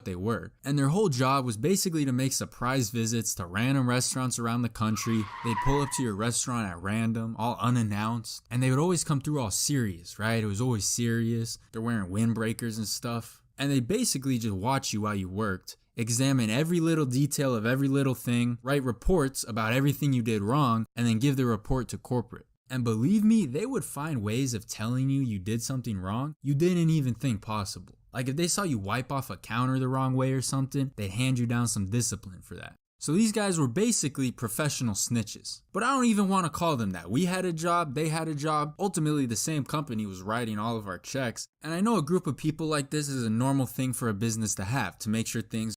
they were. And their whole job was basically to make surprise visits to random restaurants around the country. They'd pull up to your restaurant at random, all unannounced, and they would always come through all serious, right? It was always serious. They're wearing windbreakers and stuff. And they basically just watch you while you worked, examine every little detail of every little thing, write reports about everything you did wrong, and then give the report to corporate. And believe me, they would find ways of telling you did something wrong you didn't even think possible. Like if they saw you wipe off a counter the wrong way or something, they'd hand you down some discipline for that. So these guys were basically professional snitches. But I don't even want to call them that. We had a job, they had a job. Ultimately, the same company was writing all of our checks. And I know a group of people like this is a normal thing for a business to have, to make sure things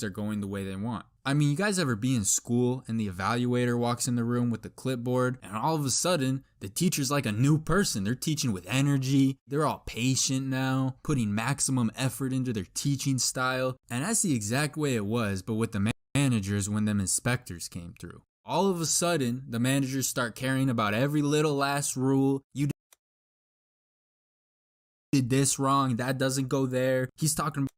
are going the way they want. I mean, you guys ever be in school and the evaluator walks in the room with the clipboard and all of a sudden the teacher's like a new person. They're teaching with energy. They're all patient now, putting maximum effort into their teaching style. And that's the exact way it was, but with the managers when them inspectors came through. All of a sudden, the managers start caring about every little last rule. You did this wrong. That doesn't go there. He's talking about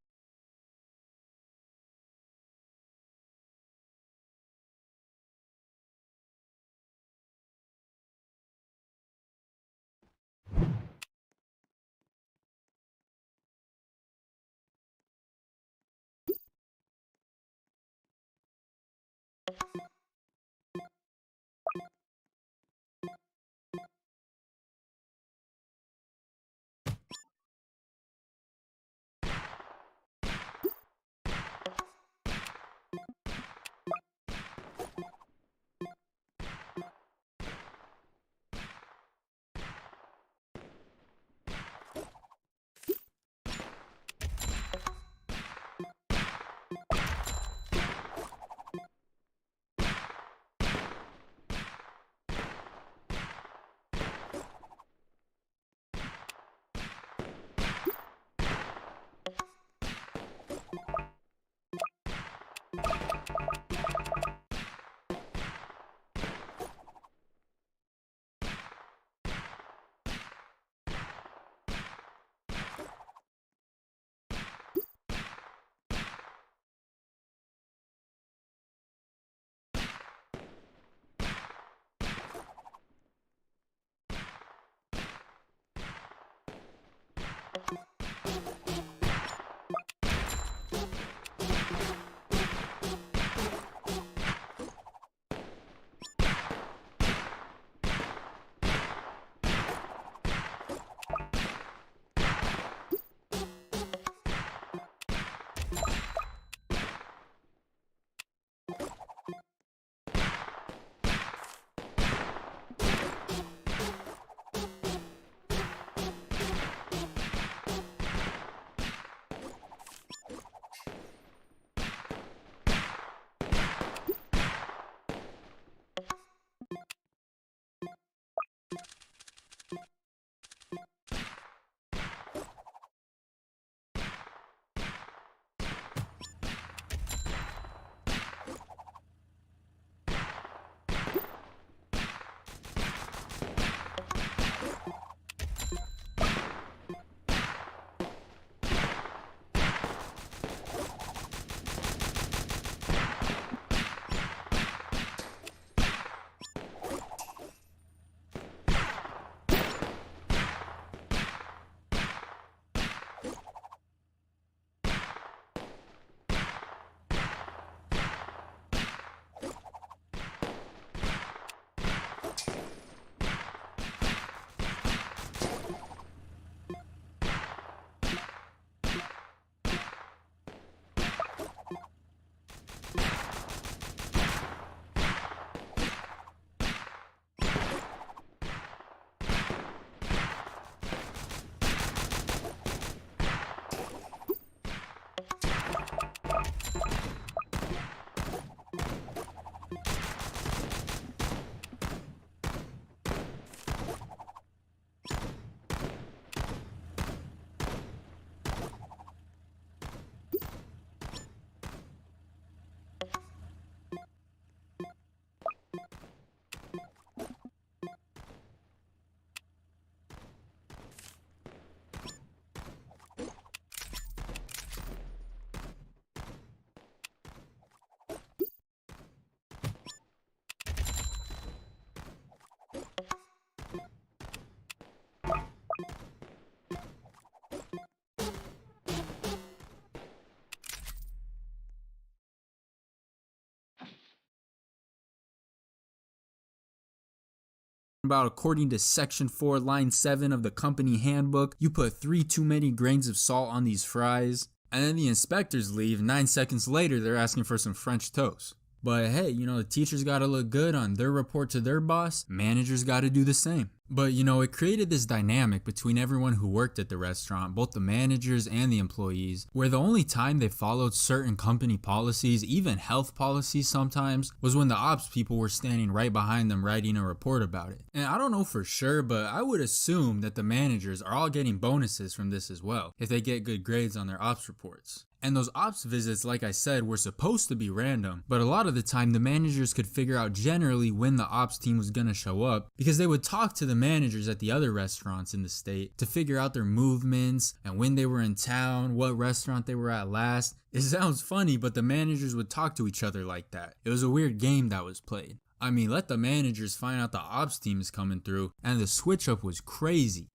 about according to section 4 line 7 of the company handbook, you put 3 too many grains of salt on these fries. And then the inspectors leave, 9 seconds later they're asking for some French toast. But hey, the teachers gotta look good on their report to their boss, managers gotta do the same. But it created this dynamic between everyone who worked at the restaurant, both the managers and the employees, where the only time they followed certain company policies, even health policies sometimes, was when the ops people were standing right behind them writing a report about it. And I don't know for sure, but I would assume that the managers are all getting bonuses from this as well, if they get good grades on their ops reports. And those ops visits, like I said, were supposed to be random, but a lot of the time the managers could figure out generally when the ops team was gonna show up, because they would talk to the managers at the other restaurants in the state to figure out their movements and when they were in town, what restaurant they were at last. It sounds funny, but the managers would talk to each other like that. It was a weird game that was played. I mean, let the managers find out the ops team is coming through, and the switch up was crazy.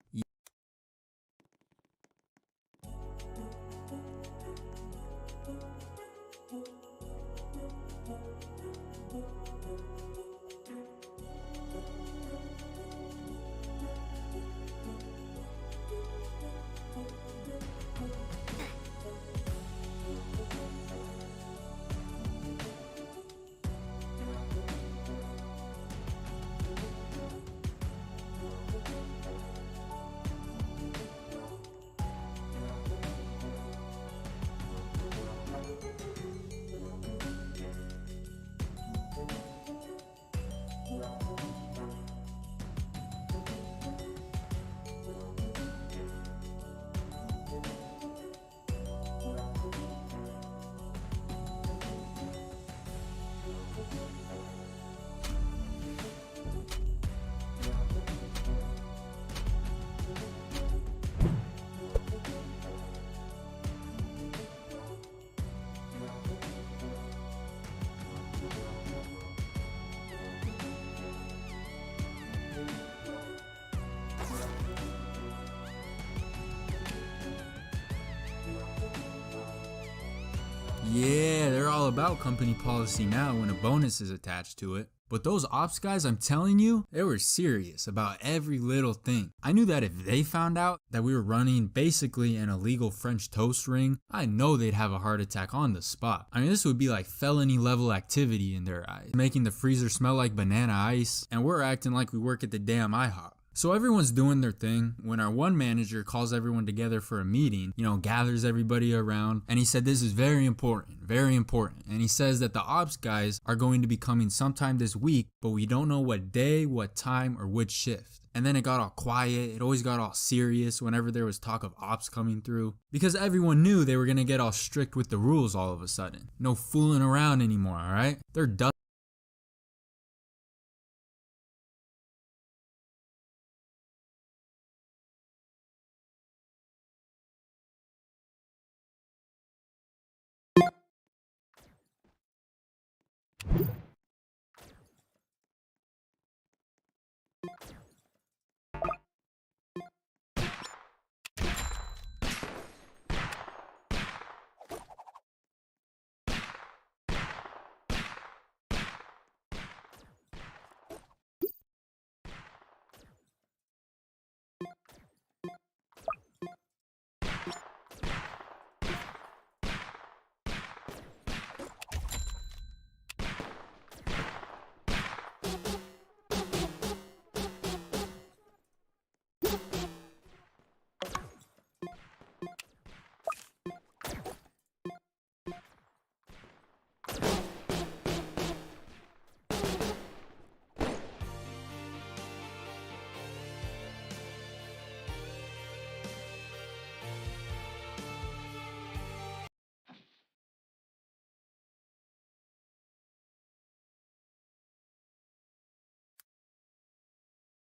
Yeah, they're all about company policy now when a bonus is attached to it. But those ops guys, I'm telling you, they were serious about every little thing. I knew that if they found out that we were running basically an illegal French toast ring, I know they'd have a heart attack on the spot. I mean, this would be like felony level activity in their eyes, making the freezer smell like banana ice, and we're acting like we work at the damn IHOP. So everyone's doing their thing when our one manager calls everyone together for a meeting, gathers everybody around, and he said this is very important, very important. And he says that the ops guys are going to be coming sometime this week, but we don't know what day, what time, or which shift. And then it got all quiet. It always got all serious whenever there was talk of ops coming through, because everyone knew they were going to get all strict with the rules all of a sudden. No fooling around anymore, alright? They're done.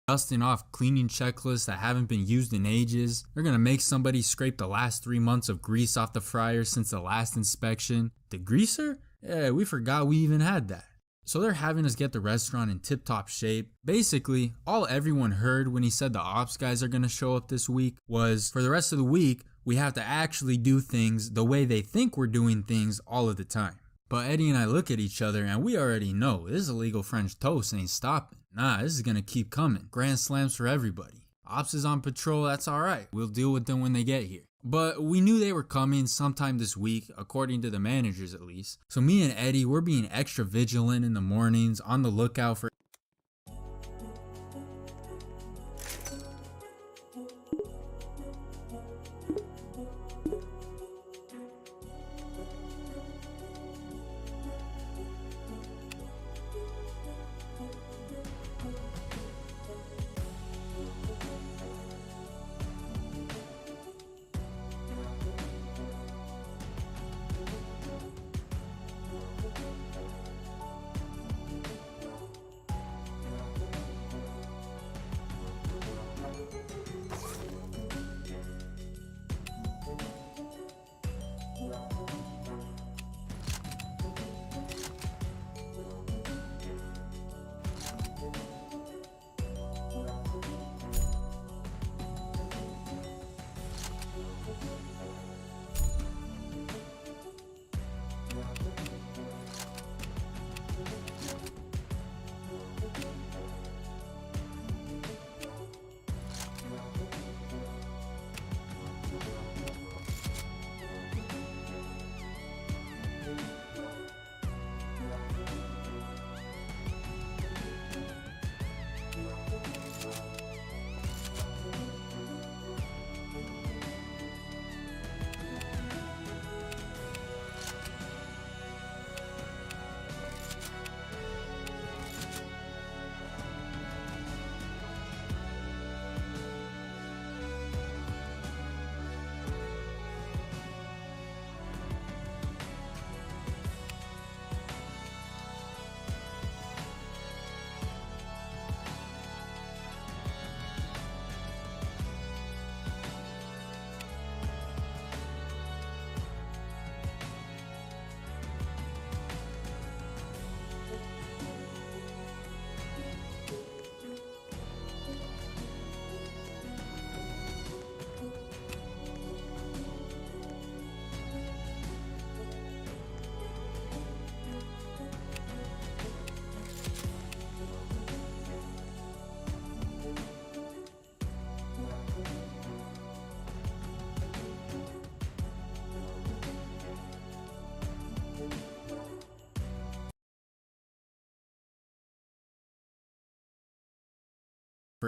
Dusting off cleaning checklists that haven't been used in ages. They're gonna make somebody scrape the last 3 months of grease off the fryer since the last inspection. The greaser? Yeah, we forgot we even had that. So they're having us get the restaurant in tip-top shape. Basically, all everyone heard when he said the ops guys are gonna show up this week was, for the rest of the week, we have to actually do things the way they think we're doing things all of the time. But Eddie and I look at each other and we already know this illegal French toast ain't stopping. Nah, this is gonna keep coming. Grand slams for everybody. Ops is on patrol, that's alright. We'll deal with them when they get here. But we knew they were coming sometime this week, according to the managers at least. So me and Eddie, we're being extra vigilant in the mornings, on the lookout for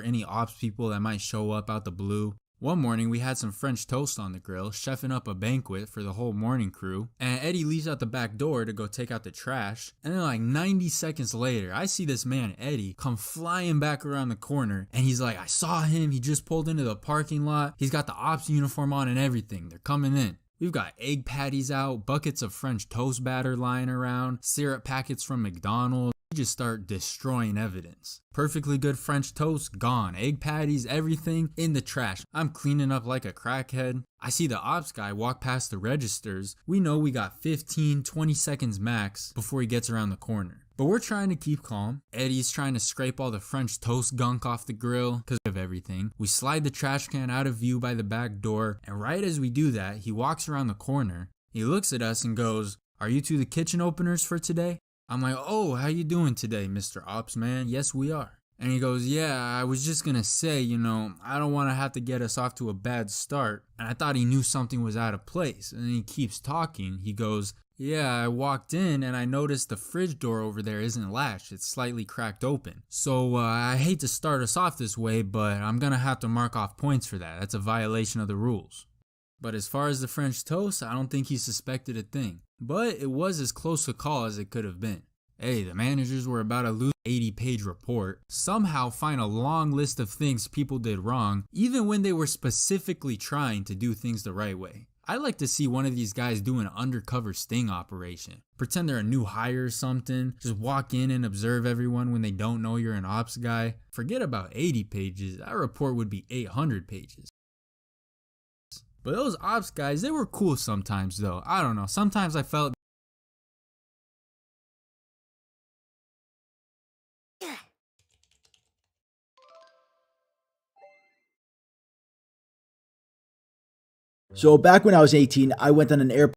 any ops people that might show up out the blue. One morning we had some French toast on the grill, chefing up a banquet for the whole morning crew, and Eddie leaves out the back door to go take out the trash, and then like 90 seconds later, I see this man Eddie come flying back around the corner, and he's like, I saw him, he just pulled into the parking lot, he's got the ops uniform on and everything, they're coming in. We've got egg patties out, buckets of French toast batter lying around, syrup packets from McDonald's. We just start destroying evidence. Perfectly good French toast, gone. Egg patties, everything in the trash. I'm cleaning up like a crackhead. I see the ops guy walk past the registers. We know we got 15, 20 seconds max before he gets around the corner. But we're trying to keep calm. Eddie's trying to scrape all the French toast gunk off the grill because of everything. We slide the trash can out of view by the back door, and right as we do that, he walks around the corner. He looks at us and goes, "Are you two the kitchen openers for today?" I'm like, "Oh, how you doing today, Mr. Ops Man?" "Yes, we are." And he goes, "Yeah, I was just gonna say, I don't want to have to get us off to a bad start." And I thought he knew something was out of place. And then he keeps talking. He goes, "Yeah, I walked in and I noticed the fridge door over there isn't latched. It's slightly cracked open. So I hate to start us off this way, but I'm gonna have to mark off points for that. That's a violation of the rules." But as far as the French toast, I don't think he suspected a thing. But it was as close a call as it could have been. Hey, the managers were about to lose an 80-page report, somehow find a long list of things people did wrong, even when they were specifically trying to do things the right way. I'd like to see one of these guys do an undercover sting operation. Pretend they're a new hire or something, just walk in and observe everyone when they don't know you're an ops guy. Forget about 80 pages, that report would be 800 pages. But those ops guys, they were cool sometimes though. I don't know, sometimes I felt So back when I was 18, I went on an airplane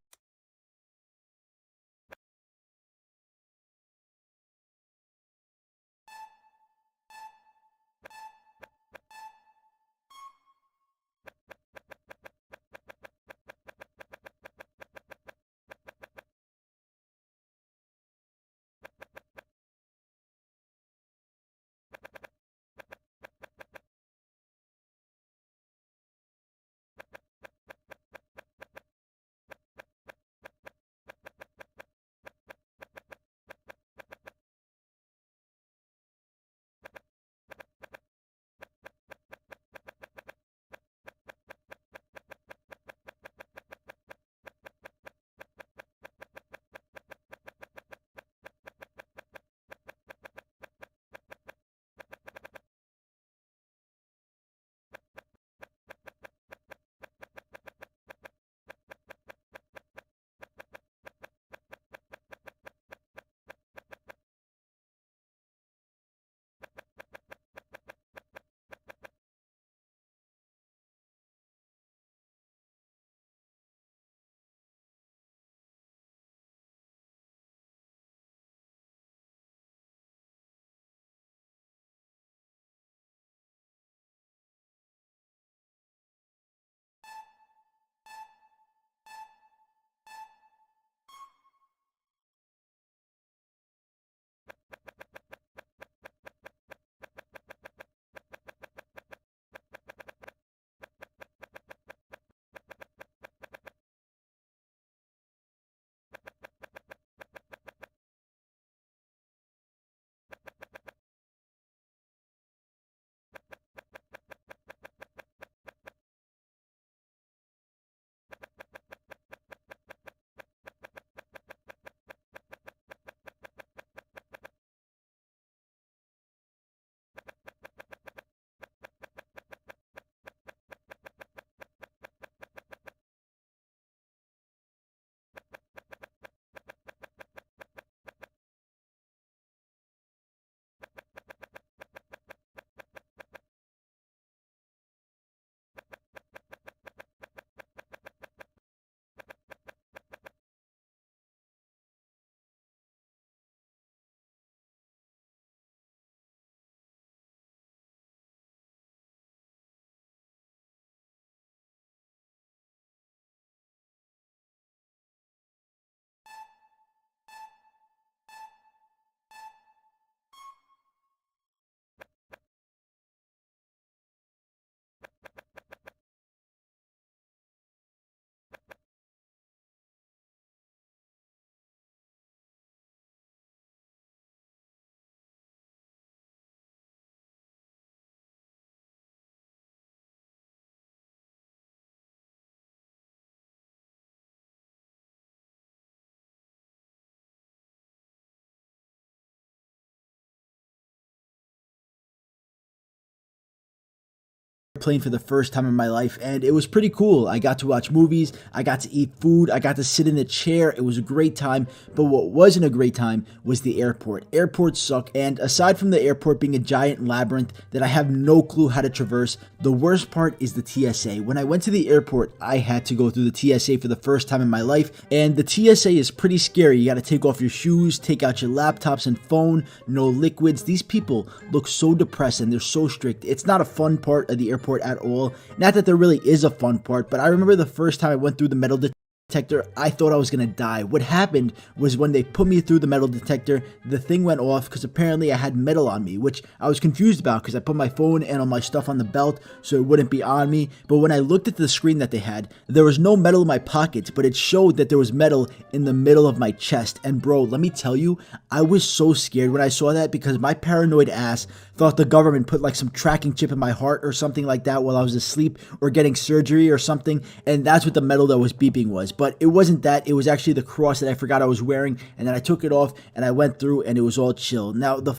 plane for the first time in my life, and it was pretty cool. I got to watch movies, I got to eat food, I got to sit in a chair. It was a great time. But what wasn't a great time was the airport. Airports suck, and aside from the airport being a giant labyrinth that I have no clue how to traverse, the worst part is the TSA. When I went to the airport, I had to go through the TSA for the first time in my life, and the TSA is pretty scary. You got to take off your shoes, take out your laptops and phone, no liquids. These people look so depressed and they're so strict. It's not a fun part of the airport at all. Not that there really is a fun part, but I remember the first time I went through the metal detector, I thought I was gonna die. What happened was when they put me through the metal detector, the thing went off because apparently I had metal on me, which I was confused about because I put my phone and all my stuff on the belt so it wouldn't be on me. But when I looked at the screen that they had, there was no metal in my pockets, but it showed that there was metal in the middle of my chest. And bro, let me tell you, I was so scared when I saw that because my paranoid ass thought the government put like some tracking chip in my heart or something like that while I was asleep or getting surgery or something, and that's what the metal that was beeping was. But it wasn't that. It was actually the cross that I forgot I was wearing, and then I took it off and I went through and it was all chill. Now the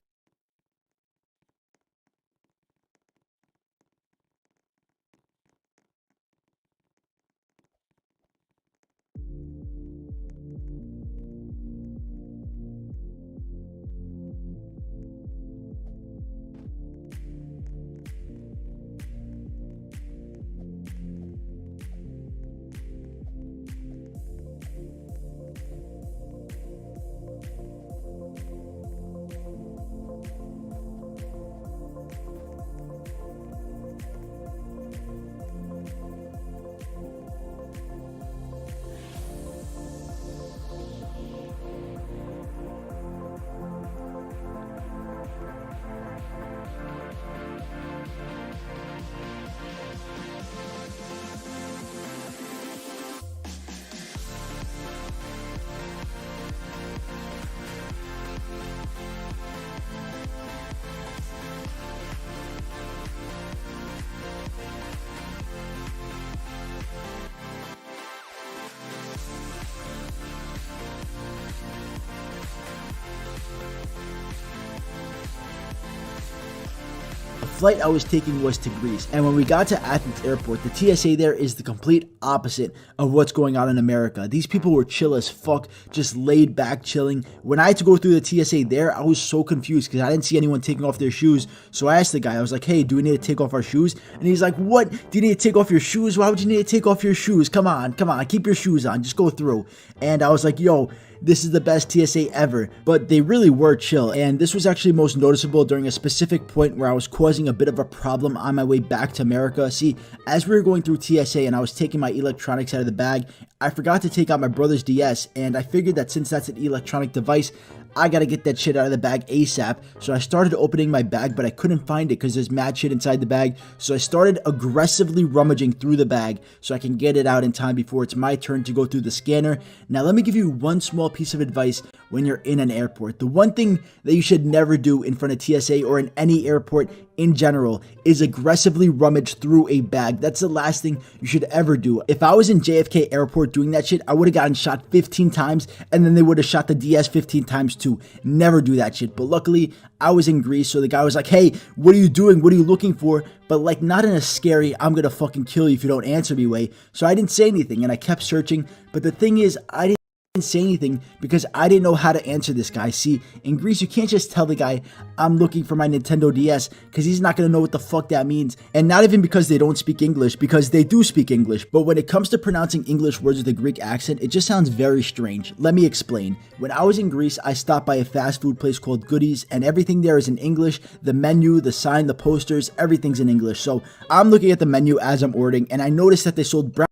flight I was taking was to Greece, and when we got to Athens airport, the TSA there is the complete opposite of what's going on in America. These people were chill as fuck, just laid back, chilling. When I had to go through the TSA there, I was so confused because I didn't see anyone taking off their shoes. So I asked the guy, I was like, hey, do we need to take off our shoes? And he's like, what? Do you need to take off your shoes? Why would you need to take off your shoes? Come on, keep your shoes on, just go through. And I was like, yo, this is the best TSA ever. But they really were chill, and this was actually most noticeable during a specific point where I was causing a bit of a problem on my way back to America. See, as we were going through TSA and I was taking my electronics out of the bag, I forgot to take out my brother's DS, and I figured that since that's an electronic device, I gotta get that shit out of the bag ASAP. So I started opening my bag, but I couldn't find it because there's mad shit inside the bag. So I started aggressively rummaging through the bag so I can get it out in time before it's my turn to go through the scanner. Now let me give you one small piece of advice when you're in an airport. The one thing that you should never do in front of TSA or in any airport in general is aggressively rummage through a bag. That's the last thing you should ever do. If I was in JFK airport doing that shit, I would have gotten shot 15 times and then they would have shot the DS 15 times too. Never do that shit. But luckily I was in Greece, so the guy was like, hey, what are you doing? What are you looking for? But like not in a scary, I'm gonna fucking kill you if you don't answer me way. So I didn't say anything and I kept searching. But the thing is, I didn't say anything because I didn't know how to answer this guy. See, in Greece, you can't just tell the guy I'm looking for my Nintendo DS because he's not going to know what the fuck that means. And not even because they don't speak English, because they do speak English. But when it comes to pronouncing English words with a Greek accent, it just sounds very strange. Let me explain. When I was in Greece, I stopped by a fast food place called Goodies, and everything there is in English. The menu, the sign, the posters, everything's in English. So I'm looking at the menu as I'm ordering, and I noticed that they sold brown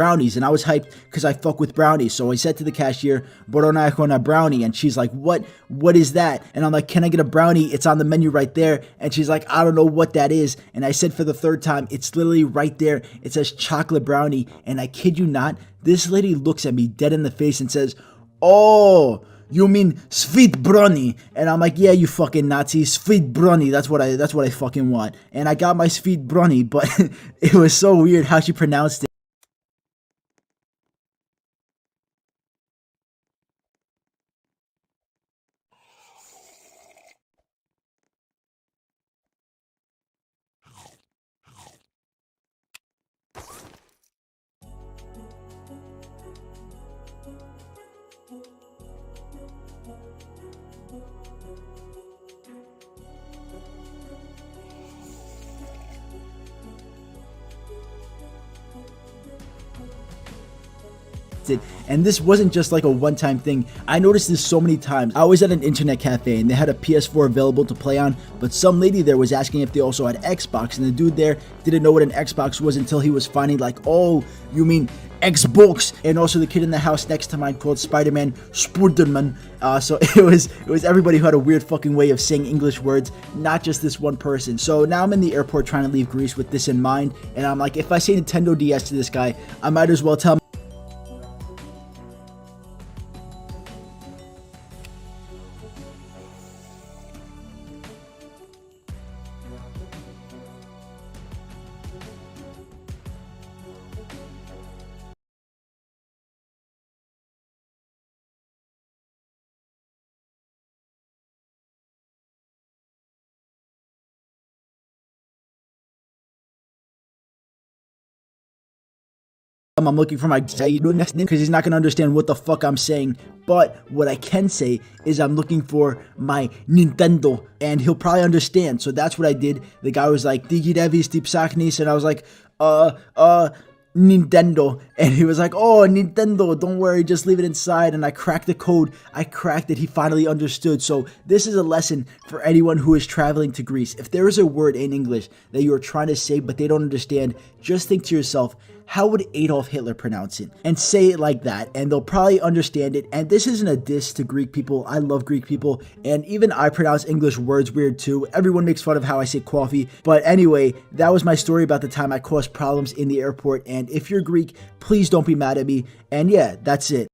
brownies, and I was hyped because I fuck with brownies. So I said to the cashier, "Borona con a brownie," and she's like, What is that?" And I'm like, "Can I get a brownie? It's on the menu right there." And she's like, "I don't know what that is." And I said for the third time, "It's literally right there. It says chocolate brownie." And I kid you not, this lady looks at me dead in the face and says, "Oh, you mean sweet brownie?" And I'm like, "Yeah, you fucking Nazi, sweet brownie. That's what I fucking want." And I got my sweet brownie, but it was so weird how she pronounced it. And this wasn't just like a one-time thing. I noticed this so many times. I was at an internet cafe and they had a PS4 available to play on, but some lady there was asking if they also had Xbox, and the dude there didn't know what an Xbox was until he was finding like, "Oh, you mean Xbox?" And also the kid in the house next to mine called Spider-Man Spider-Man. So it was everybody who had a weird fucking way of saying English words, not just this one person. So now I'm in the airport trying to leave Greece with this in mind, and I'm like, if I say Nintendo DS to this guy, I might as well tell him I'm looking for my because he's not going to understand what the fuck I'm saying. But what I can say is I'm looking for my Nintendo, and he'll probably understand. So that's what I did. The guy was like, "Digi Devis Deep Saknis," and I was like, Nintendo. And he was like, "Oh, Nintendo, don't worry, just leave it inside." And I cracked the code. I cracked it. He finally understood. So this is a lesson for anyone who is traveling to Greece. If there is a word in English that you are trying to say but they don't understand, just think to yourself, how would Adolf Hitler pronounce it? And say it like that, and they'll probably understand it. And this isn't a diss to Greek people. I love Greek people, and even I pronounce English words weird too. Everyone makes fun of how I say coffee. But anyway, that was my story about the time I caused problems in the airport. And if you're Greek, please don't be mad at me. And yeah, that's it.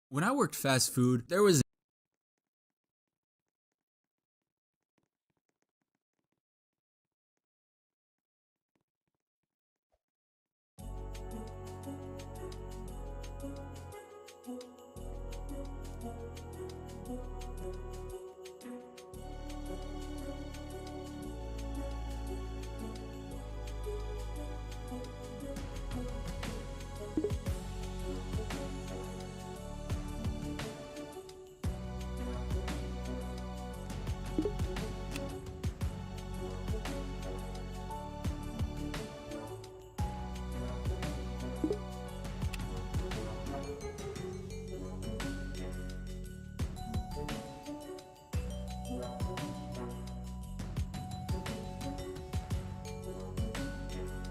When I worked fast food, there was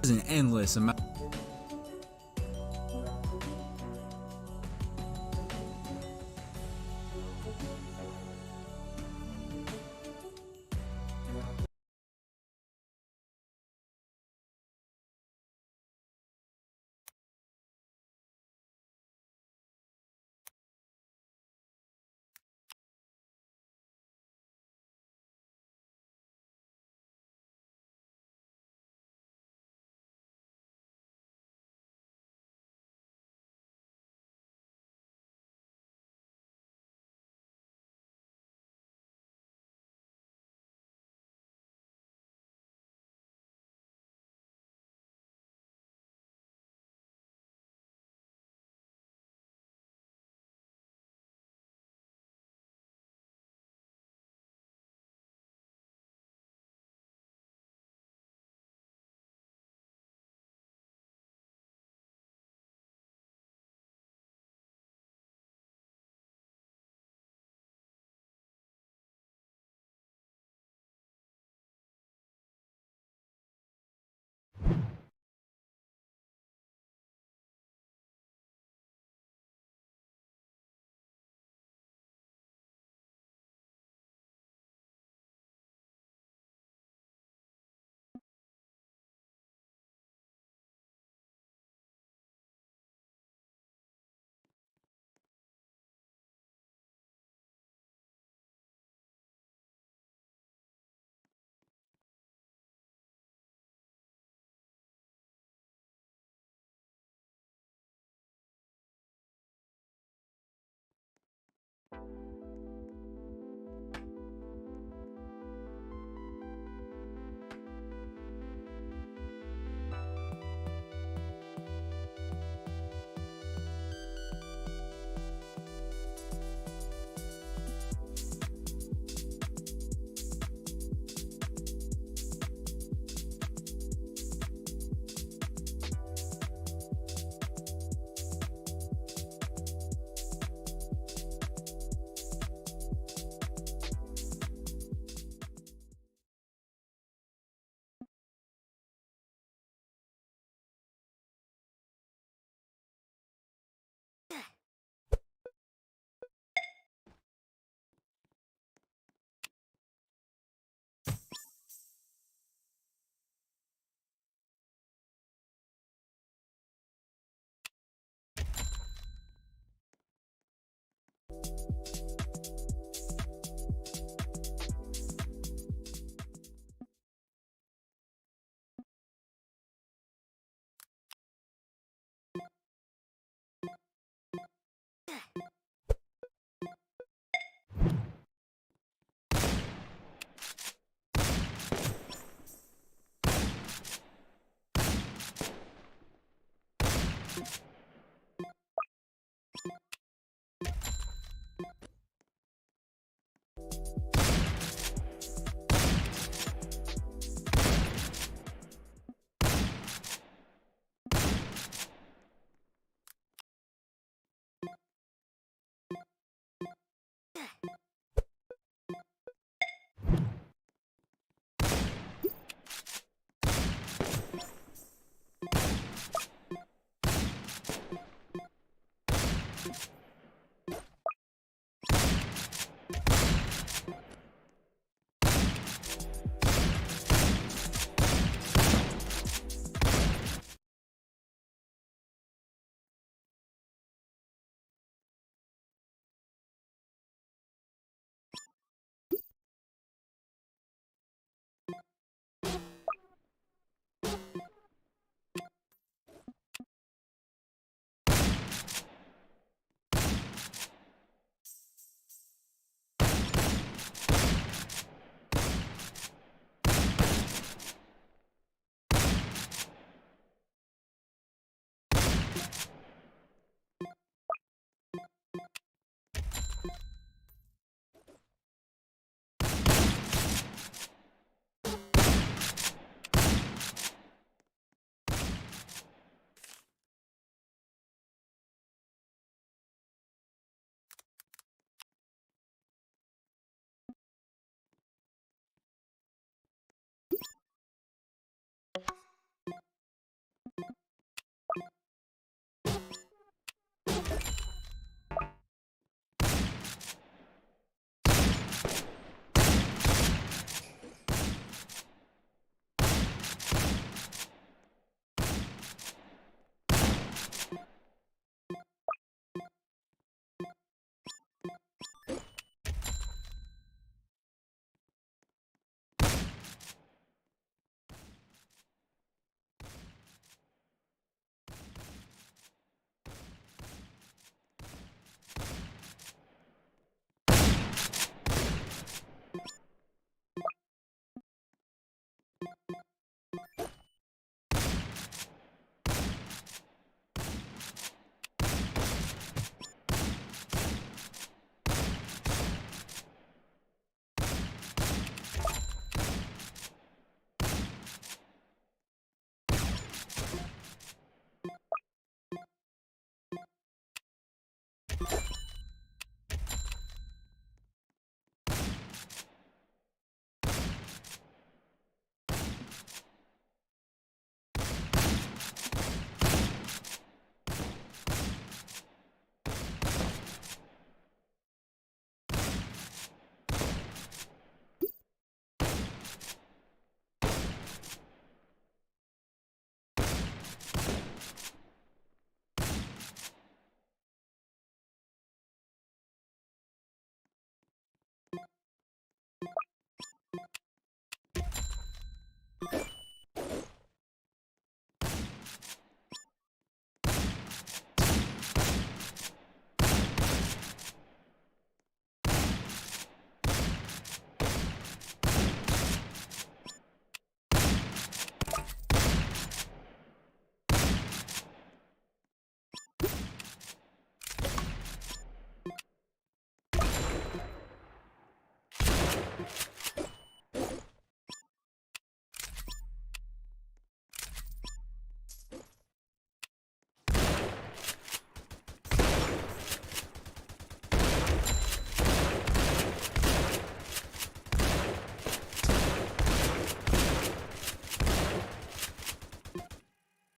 an endless amount you